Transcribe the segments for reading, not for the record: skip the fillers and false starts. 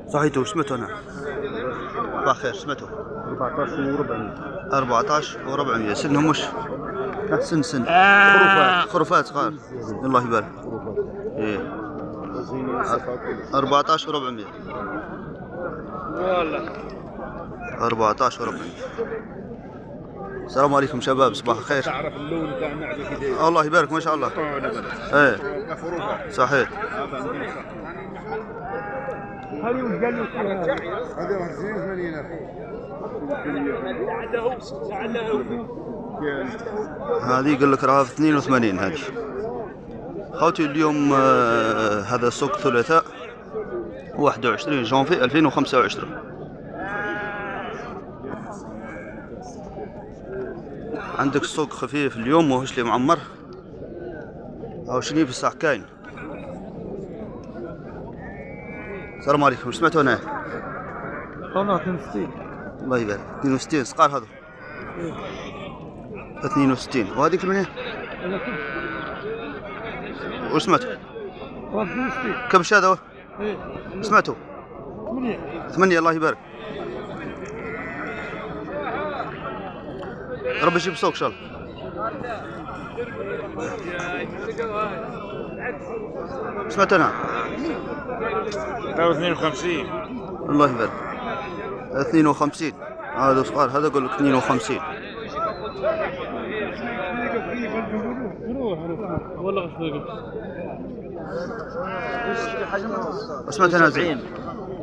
صحيتو سمعتو انا بخير سمعتو 14 و400 سنهم وش؟ سن خرفات صغار الله يبارك. ايه 14 و400 والله 14 و400. السلام عليكم شباب صباح الخير. تعرف اللون تاع المعده كذا الله يبارك ما شاء الله. ايه صحيح. هذه وش قال لك هذه 82. هذه يقول لك راها في 82. هذه خوتي اليوم هذا سوق ثلاثاء 21 جانفي 2025. عندك السوق خفيف اليوم ماهوش لي معمر او شني بصح كاين. السلام عليكم واش سمعتوا هنا؟ والله 62. الله يبارك 62 صقار هذو 62 وهذيك من هنا واش سمعتوا؟ 62 كمش هذا؟ ايه سمعتوا؟ 8 الله يبارك. ربي يجيب السوق ان شاء الله. سمعت انا 52. الله يبارك 52 هذا صغار هذا اقول لك 52. والله سمعت انا 70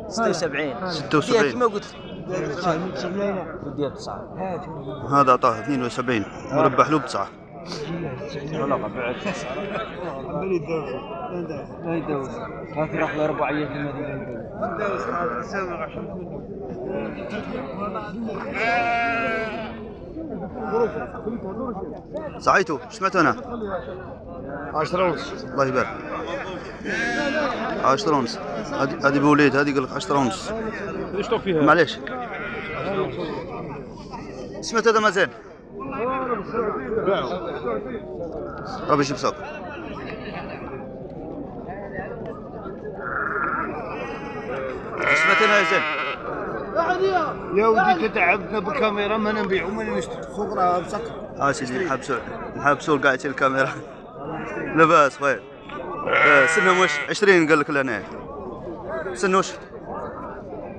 76 76 كما قلت وديها 9 هذا اعطاه 72 مربح له ب9. والله بعد لا يدوس هات ناخذ رباعيه في المدينه صحيتوا سمعت انا 10 ونص. الله يبارك 10 ونص. هذه بوليد هذه يقول لك 10 ونص. ايش طوق فيها؟ معليش سمعت هذا مازال ربي يجيب سوق. سمعت انا يا زين يا ودي تتعبنا بالكاميرا ما نبيعوا ما نشتري خضره مسكر. سيدي نحبسوا قاعدين الكاميرا لاباس خويا. سنهم واش 20 قال لك لهنا سن واش؟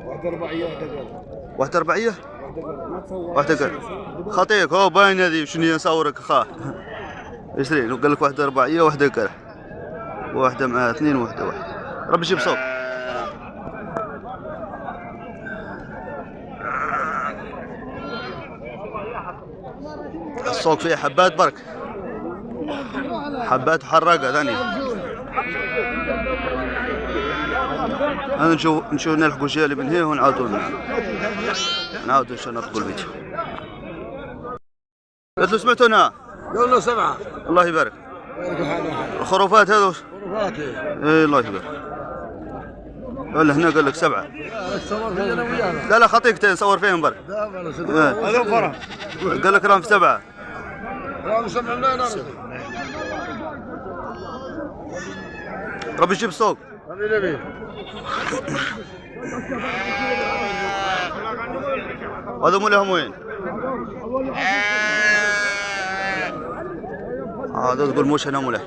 واحده رباعيه واحده قال واحده رباعيه واحده قال خطيك هو باين هذه شنو نصورك خا 20 وقال لك واحده رباعيه واحده قال واحده مع اثنين واحده ربي يجيب صوت. السوق فيه حبات برك حبات حراقه ثانيه. انا نشوف نلحقوا شيء اللي من هنا ونعاودوا ان شاء الله نطلبوا الفيديو. قلت له سمعتوا انا؟ يلا 7. الله يبارك. الخروفات هذو خروفات ايه الله يبارك. ولا هنا قال لك 7. لا خطيقتين صور فيهم برك. هذا فرح قال لك راهم في 7. راهم 7 ملايين. ربي يجيب السوق. نبي هذا مولهم وين؟ هذا تقول موش هنا موله.